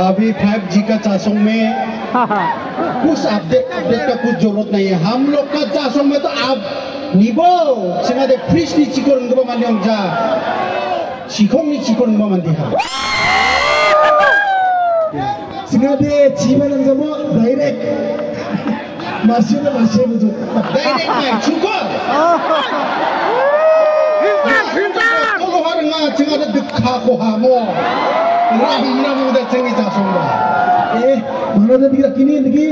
अभी 5G का चासों में कुछ अपडेट का कुछ जरूरत नहीं है। हम लोग का चासों में तो आप निबो सिंगादे फ्रिज नी चिकोन गबा मान्यं जा चिकों नी चिकोन गबा मान्दी हा सिंगादे चिबानं जमो डायरेक्ट मासियो बुजो डायरेक्ट नहीं चुको तो हारंगा सिंगादे दुखा को हामो राहिना मुदा चंगी चासों में mana ada dikira kini lagi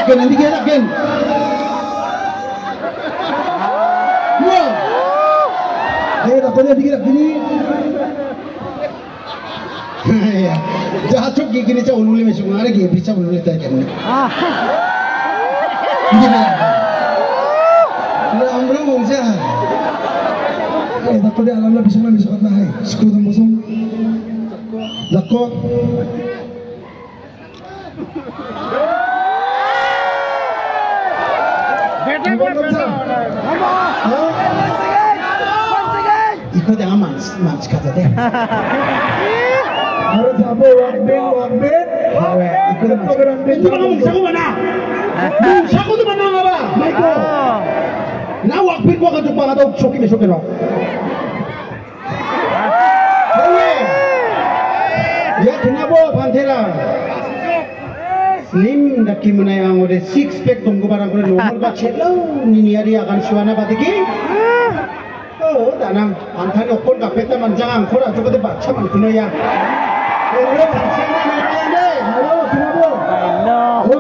mana dikira kan wah takutnya dikira kini jahat cok gini cak ululi masuk mana gini bisa ululi tak kan Amra mongsa takutnya alamnya bisa kan hai skru dum bosong lakko ikut yang aman kata deh harus apa wakbin ikut program itu kamu saku mana saku tu mana apa Michael nah wakbin gua ketuk banget tau shoki besok kenok ya kenapa Pantera slim daki menai ang ode six pack tunggu barang kore nomor ba chelo ni ari akan suana batiki oh danang anthani oppor ka peta manjang ang khora jokote bacha man kuno ya halo kenapa oh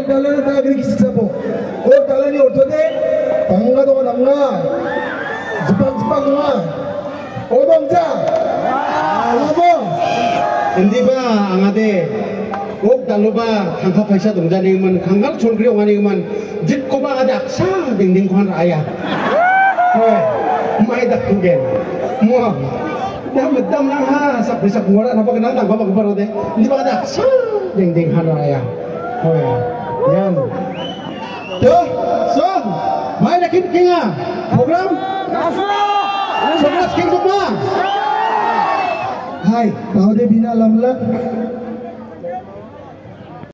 dalana ta agri kisi sapo oh dalani ortode tangga do nangga jepang nga oh bangja apa hindi ba angade ok daluba khangka paisa dongjani man khangal chongri ongani man jikko ba ada aksa dingding khan raya hoy mai dak tugen mo dam dam nang ha sa paisa kuara napa kenal tang baba kubar de hindi ba ada aksa dingding khan raya hoy yan tuh so mai nakin kinga program Sebelas king semua. Hai, tahu deh bina lamla.